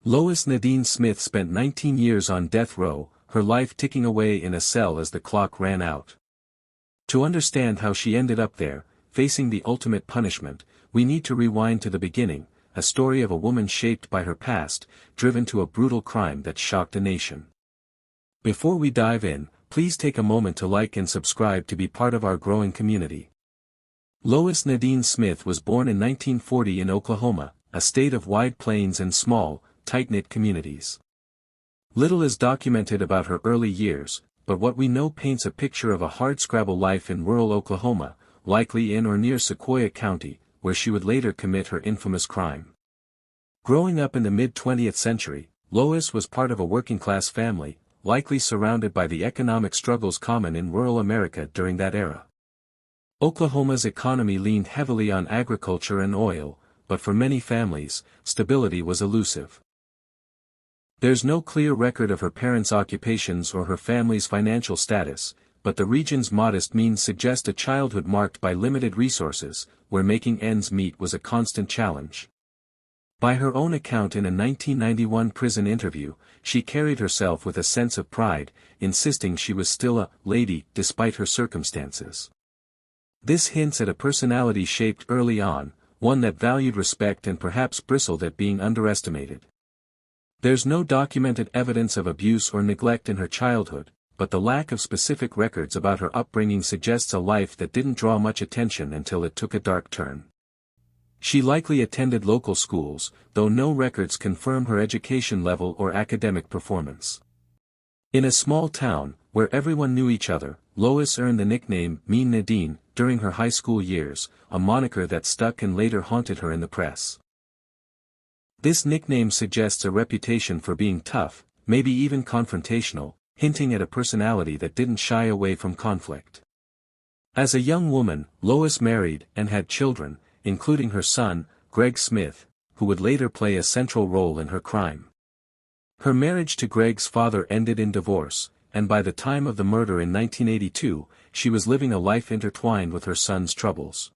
Lois Nadean Smith spent 19 years on death row, her life ticking away in a cell as the clock ran out. To understand how she ended up there, facing the ultimate punishment, we need to rewind to the beginning, a story of a woman shaped by her past, driven to a brutal crime that shocked a nation. Before we dive in, please take a moment to like and subscribe to be part of our growing community. Lois Nadean Smith was born in 1940 in Oklahoma, a state of wide plains and small, tight-knit communities. Little is documented about her early years, but what we know paints a picture of a hardscrabble life in rural Oklahoma, likely in or near Sequoyah County, where she would later commit her infamous crime. Growing up in the mid-20th century, Lois was part of a working-class family, likely surrounded by the economic struggles common in rural America during that era. Oklahoma's economy leaned heavily on agriculture and oil, but for many families, stability was elusive. There's no clear record of her parents' occupations or her family's financial status, but the region's modest means suggest a childhood marked by limited resources, where making ends meet was a constant challenge. By her own account in a 1991 prison interview, she carried herself with a sense of pride, insisting she was still a lady despite her circumstances. This hints at a personality shaped early on, one that valued respect and perhaps bristled at being underestimated. There's no documented evidence of abuse or neglect in her childhood, but the lack of specific records about her upbringing suggests a life that didn't draw much attention until it took a dark turn. She likely attended local schools, though no records confirm her education level or academic performance. In a small town, where everyone knew each other, Lois earned the nickname Mean Nadine during her high school years, a moniker that stuck and later haunted her in the press. This nickname suggests a reputation for being tough, maybe even confrontational, hinting at a personality that didn't shy away from conflict. As a young woman, Lois married and had children, including her son, Greg Smith, who would later play a central role in her crime. Her marriage to Greg's father ended in divorce, and by the time of the murder in 1982, she was living a life intertwined with her son's troubles.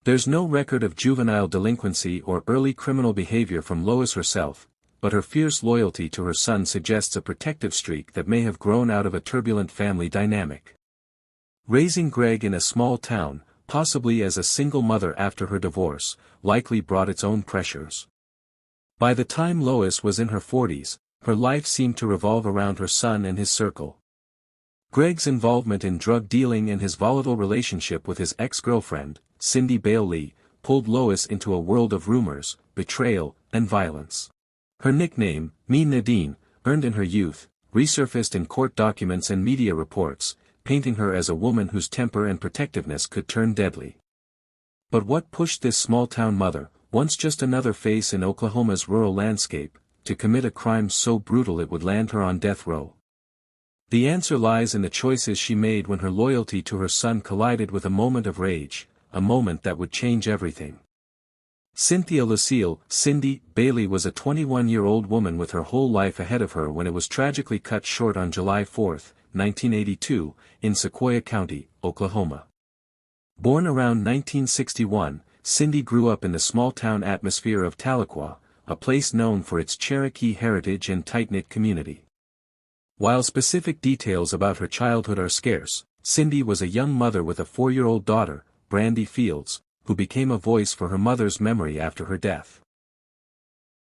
There's no record of juvenile delinquency or early criminal behavior from Lois herself, but her fierce loyalty to her son suggests a protective streak that may have grown out of a turbulent family dynamic. Raising Greg in a small town, possibly as a single mother after her divorce, likely brought its own pressures. By the time Lois was in her 40s, her life seemed to revolve around her son and his circle. Greg's involvement in drug dealing and his volatile relationship with his ex-girlfriend, Cindy Baillie, pulled Lois into a world of rumors, betrayal, and violence. Her nickname, Mean Nadine, earned in her youth, resurfaced in court documents and media reports, painting her as a woman whose temper and protectiveness could turn deadly. But what pushed this small-town mother, once just another face in Oklahoma's rural landscape, to commit a crime so brutal it would land her on death row? The answer lies in the choices she made when her loyalty to her son collided with a moment of rage, a moment that would change everything. Cynthia Lucille, Cindy Baillie was a 21-year-old woman with her whole life ahead of her when it was tragically cut short on July 4, 1982, in Sequoyah County, Oklahoma. Born around 1961, Cindy grew up in the small-town atmosphere of Tahlequah, a place known for its Cherokee heritage and tight-knit community. While specific details about her childhood are scarce, Cindy was a young mother with a 4-year-old daughter, Brandy Fields, who became a voice for her mother's memory after her death.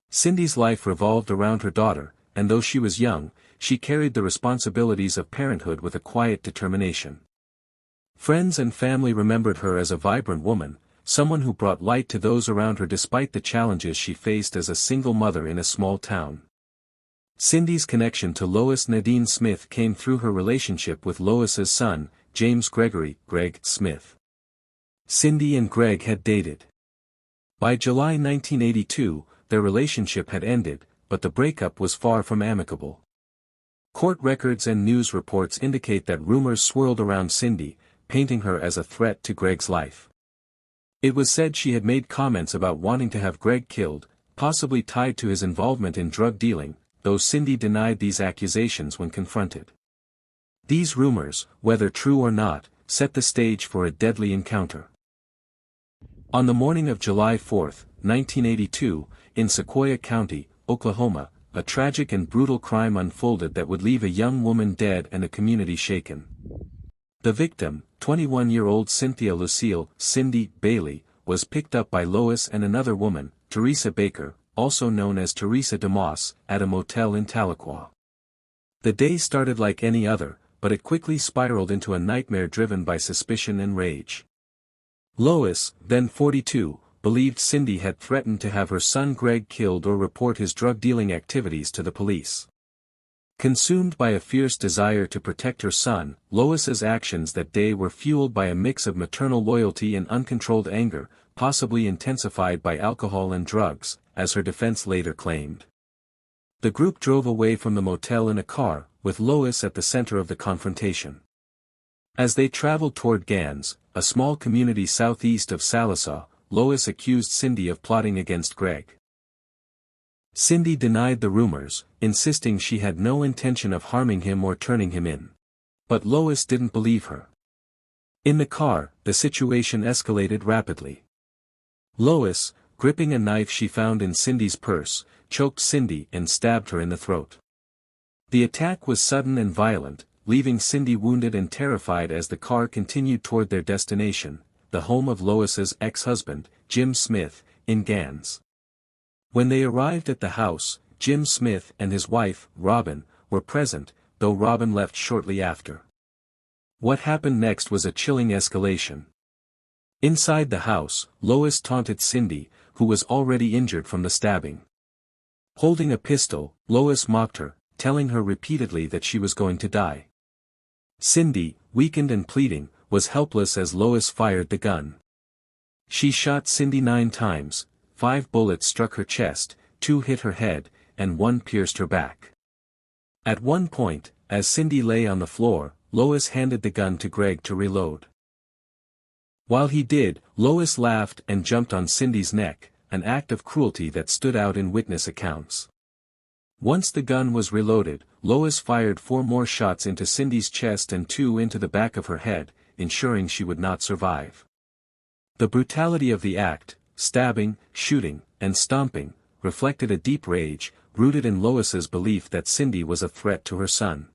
Cindy's life revolved around her daughter, and though she was young, she carried the responsibilities of parenthood with a quiet determination. Friends and family remembered her as a vibrant woman, someone who brought light to those around her despite the challenges she faced as a single mother in a small town. Cindy's connection to Lois Nadean Smith came through her relationship with Lois's son, James Gregory, Greg Smith. Cindy and Greg had dated. By July 1982, their relationship had ended, but the breakup was far from amicable. Court records and news reports indicate that rumors swirled around Cindy, painting her as a threat to Greg's life. It was said she had made comments about wanting to have Greg killed, possibly tied to his involvement in drug dealing, though Cindy denied these accusations when confronted. These rumors, whether true or not, set the stage for a deadly encounter. On the morning of July 4, 1982, in Sequoyah County, Oklahoma, a tragic and brutal crime unfolded that would leave a young woman dead and a community shaken. The victim, 21-year-old Cynthia Lucille Cindy Baillie, was picked up by Lois and another woman, Teresa Baker, also known as Teresa DeMoss, at a motel in Tahlequah. The day started like any other, but it quickly spiraled into a nightmare driven by suspicion and rage. Lois, then 42, believed Cindy had threatened to have her son Greg killed or report his drug-dealing activities to the police. Consumed by a fierce desire to protect her son, Lois's actions that day were fueled by a mix of maternal loyalty and uncontrolled anger, possibly intensified by alcohol and drugs, as her defense later claimed. The group drove away from the motel in a car, with Lois at the center of the confrontation. As they traveled toward Gans, a small community southeast of Sallisaw, Lois accused Cindy of plotting against Greg. Cindy denied the rumors, insisting she had no intention of harming him or turning him in. But Lois didn't believe her. In the car, the situation escalated rapidly. Lois, gripping a knife she found in Cindy's purse, choked Cindy and stabbed her in the throat. The attack was sudden and violent, leaving Cindy wounded and terrified as the car continued toward their destination, the home of Lois's ex-husband, Jim Smith, in Gans. When they arrived at the house, Jim Smith and his wife, Robin, were present, though Robin left shortly after. What happened next was a chilling escalation. Inside the house, Lois taunted Cindy, who was already injured from the stabbing. Holding a pistol, Lois mocked her, telling her repeatedly that she was going to die. Cindy, weakened and pleading, was helpless as Lois fired the gun. She shot Cindy 9 times, 5 bullets struck her chest, 2 hit her head, and 1 pierced her back. At one point, as Cindy lay on the floor, Lois handed the gun to Greg to reload. While he did, Lois laughed and jumped on Cindy's neck, an act of cruelty that stood out in witness accounts. Once the gun was reloaded, Lois fired 4 more shots into Cindy's chest and 2 into the back of her head, ensuring she would not survive. The brutality of the act, stabbing, shooting, and stomping, reflected a deep rage, rooted in Lois's belief that Cindy was a threat to her son.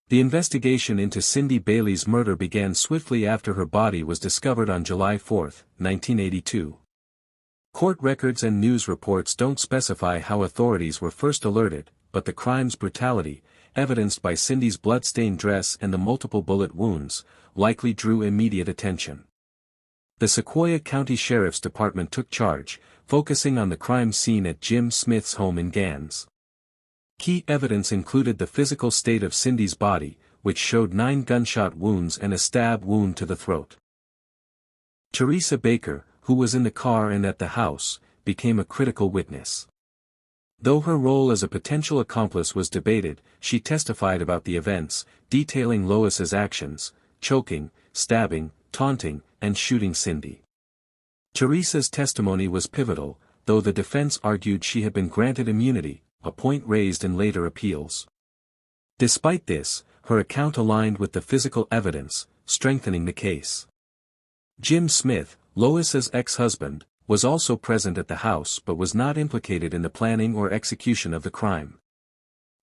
The investigation into Cindy Baillie's murder began swiftly after her body was discovered on July 4, 1982. Court records and news reports don't specify how authorities were first alerted, but the crime's brutality, evidenced by Cindy's blood-stained dress and the multiple bullet wounds, likely drew immediate attention. The Sequoyah County Sheriff's Department took charge, focusing on the crime scene at Jim Smith's home in Gans. Key evidence included the physical state of Cindy's body, which showed 9 gunshot wounds and a stab wound to the throat. Teresa Baker, who was in the car and at the house, became a critical witness. Though her role as a potential accomplice was debated, she testified about the events, detailing Lois's actions, choking, stabbing, taunting, and shooting Cindy. Teresa's testimony was pivotal, though the defense argued she had been granted immunity, a point raised in later appeals. Despite this, her account aligned with the physical evidence, strengthening the case. Jim Smith, Lois's ex-husband, was also present at the house but was not implicated in the planning or execution of the crime.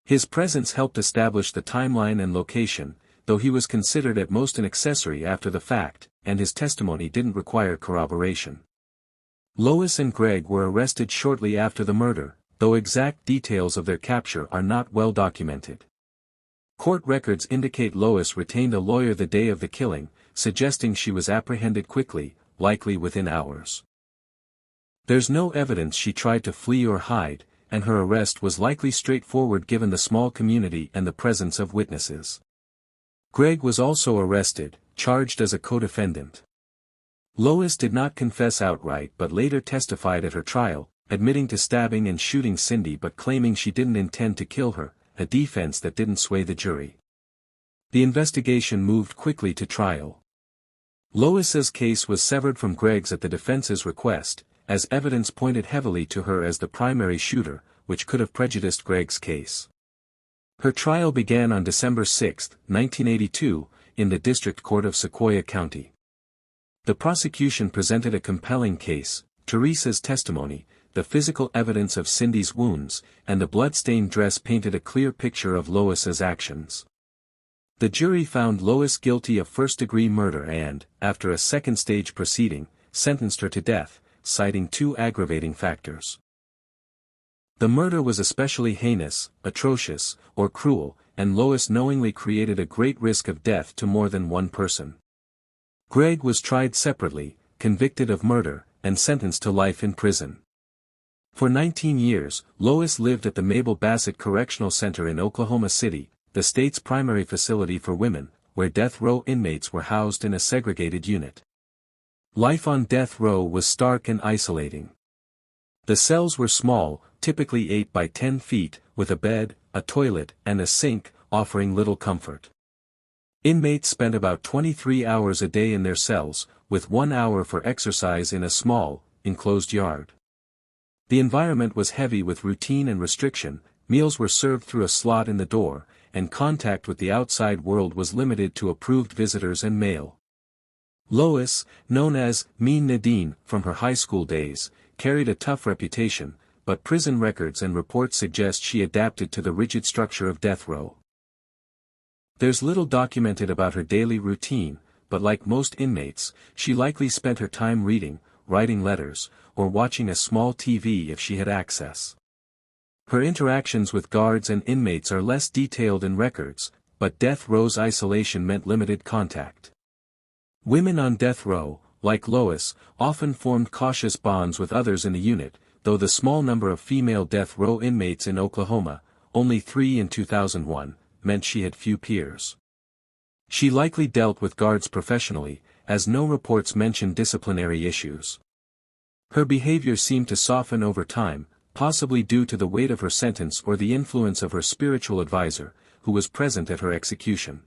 His presence helped establish the timeline and location, though he was considered at most an accessory after the fact, and his testimony didn't require corroboration. Lois and Greg were arrested shortly after the murder, though exact details of their capture are not well documented. Court records indicate Lois retained a lawyer the day of the killing, suggesting she was apprehended quickly, likely within hours. There's no evidence she tried to flee or hide, and her arrest was likely straightforward given the small community and the presence of witnesses. Greg was also arrested, charged as a co-defendant. Lois did not confess outright but later testified at her trial, admitting to stabbing and shooting Cindy but claiming she didn't intend to kill her, a defense that didn't sway the jury. The investigation moved quickly to trial. Lois's case was severed from Greg's at the defense's request, as evidence pointed heavily to her as the primary shooter, which could have prejudiced Greg's case. Her trial began on December 6, 1982, in the District Court of Sequoyah County. The prosecution presented a compelling case, Teresa's testimony, the physical evidence of Cindy's wounds, and the blood-stained dress painted a clear picture of Lois's actions. The jury found Lois guilty of first-degree murder and, after a second-stage proceeding, sentenced her to death, citing two aggravating factors. The murder was especially heinous, atrocious, or cruel, and Lois knowingly created a great risk of death to more than one person. Greg was tried separately, convicted of murder, and sentenced to life in prison. For 19 years, Lois lived at the Mabel Bassett Correctional Center in Oklahoma City, the state's primary facility for women, where death row inmates were housed in a segregated unit. Life on death row was stark and isolating. The cells were small, typically 8 by 10 feet, with a bed, a toilet, and a sink, offering little comfort. Inmates spent about 23 hours a day in their cells, with 1 hour for exercise in a small, enclosed yard. The environment was heavy with routine and restriction, meals were served through a slot in the door, and contact with the outside world was limited to approved visitors and mail. Lois, known as Mean Nadine from her high school days, carried a tough reputation, but prison records and reports suggest she adapted to the rigid structure of death row. There's little documented about her daily routine, but like most inmates, she likely spent her time reading, writing letters, or watching a small TV if she had access. Her interactions with guards and inmates are less detailed in records, but death row's isolation meant limited contact. Women on death row, like Lois, often formed cautious bonds with others in the unit, though the small number of female death row inmates in Oklahoma, only 3 in 2001, meant she had few peers. She likely dealt with guards professionally, as no reports mention disciplinary issues. Her behavior seemed to soften over time, possibly due to the weight of her sentence or the influence of her spiritual advisor, who was present at her execution.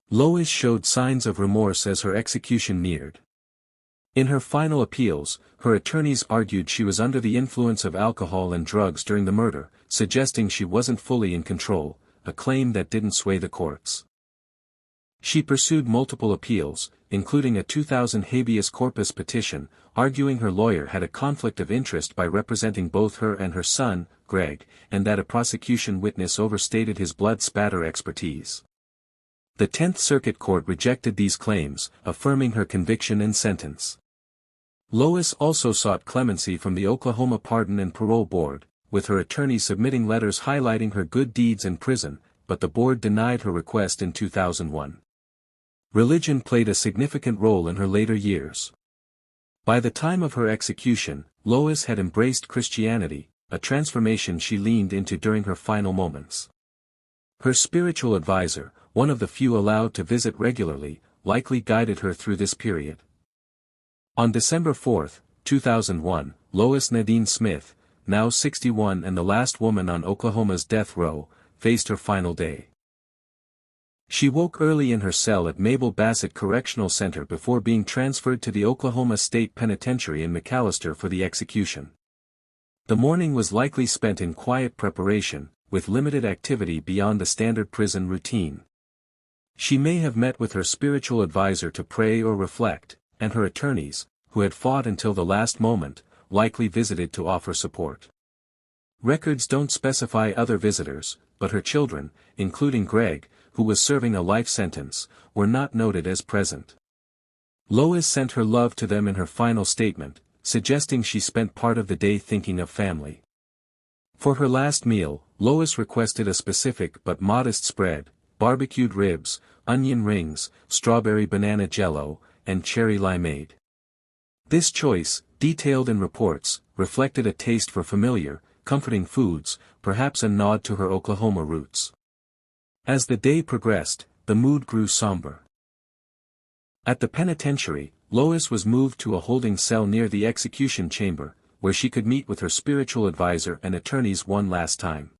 Lois showed signs of remorse as her execution neared. In her final appeals, her attorneys argued she was under the influence of alcohol and drugs during the murder, suggesting she wasn't fully in control, a claim that didn't sway the courts. She pursued multiple appeals, including a 2000 habeas corpus petition, arguing her lawyer had a conflict of interest by representing both her and her son, Greg, and that a prosecution witness overstated his blood spatter expertise. The 10th Circuit Court rejected these claims, affirming her conviction and sentence. Lois also sought clemency from the Oklahoma Pardon and Parole Board, with her attorney submitting letters highlighting her good deeds in prison, but the board denied her request in 2001. Religion played a significant role in her later years. By the time of her execution, Lois had embraced Christianity, a transformation she leaned into during her final moments. Her spiritual advisor, one of the few allowed to visit regularly, likely guided her through this period. On December 4, 2001, Lois Nadean Smith, now 61 and the last woman on Oklahoma's death row, faced her final day. She woke early in her cell at Mabel Bassett Correctional Center before being transferred to the Oklahoma State Penitentiary in McAlester for the execution. The morning was likely spent in quiet preparation, with limited activity beyond the standard prison routine. She may have met with her spiritual advisor to pray or reflect, and her attorneys, who had fought until the last moment, likely visited to offer support. Records don't specify other visitors, but her children, including Greg, who was serving a life sentence, were not noted as present. Lois sent her love to them in her final statement, suggesting she spent part of the day thinking of family. For her last meal, Lois requested a specific but modest spread: barbecued ribs, onion rings, strawberry banana jello, and cherry limeade. This choice, detailed in reports, reflected a taste for familiar, comforting foods, perhaps a nod to her Oklahoma roots. As the day progressed, the mood grew somber. At the penitentiary, Lois was moved to a holding cell near the execution chamber, where she could meet with her spiritual advisor and attorneys one last time.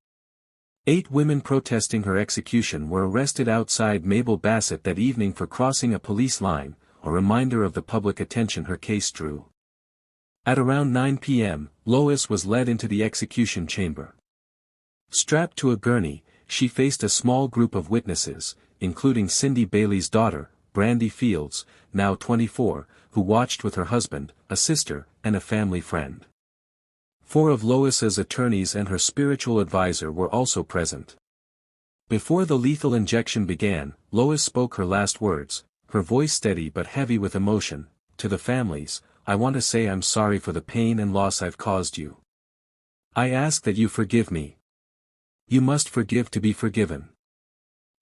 8 women protesting her execution were arrested outside Mabel Bassett that evening for crossing a police line, a reminder of the public attention her case drew. At around 9 p.m., Lois was led into the execution chamber. Strapped to a gurney, she faced a small group of witnesses, including Cindy Baillie's daughter, Brandy Fields, now 24, who watched with her husband, a sister, and a family friend. 4 of Lois's attorneys and her spiritual advisor were also present. Before the lethal injection began, Lois spoke her last words, her voice steady but heavy with emotion. To the families, I want to say I'm sorry for the pain and loss I've caused you. I ask that you forgive me. You must forgive to be forgiven.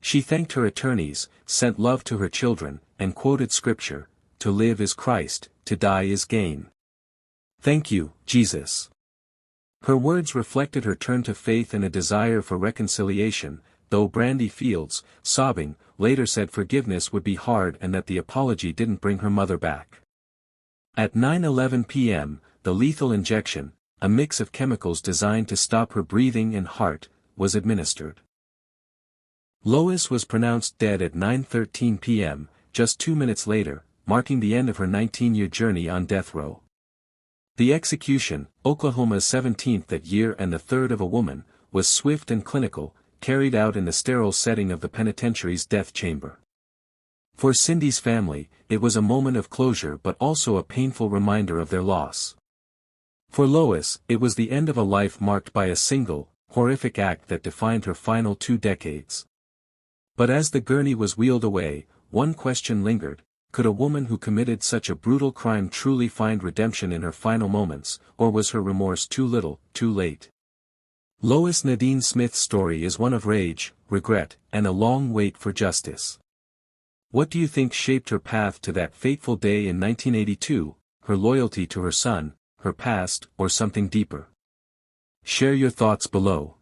She thanked her attorneys, sent love to her children, and quoted scripture, to live is Christ, to die is gain. Thank you, Jesus. Her words reflected her turn to faith and a desire for reconciliation, though Brandy Fields, sobbing, later said forgiveness would be hard and that the apology didn't bring her mother back. At 9:11 p.m., the lethal injection, a mix of chemicals designed to stop her breathing and heart, was administered. Lois was pronounced dead at 9:13 p.m., just 2 minutes later, marking the end of her 19-year journey on death row. The execution, Oklahoma's 17th that year and the third of a woman, was swift and clinical, carried out in the sterile setting of the penitentiary's death chamber. For Cindy's family, it was a moment of closure but also a painful reminder of their loss. For Lois, it was the end of a life marked by a single, horrific act that defined her final 2 decades. But as the gurney was wheeled away, one question lingered: could a woman who committed such a brutal crime truly find redemption in her final moments, or was her remorse too little, too late? Lois Nadean Smith's story is one of rage, regret, and a long wait for justice. What do you think shaped her path to that fateful day in 1982, her loyalty to her son, her past, or something deeper? Share your thoughts below.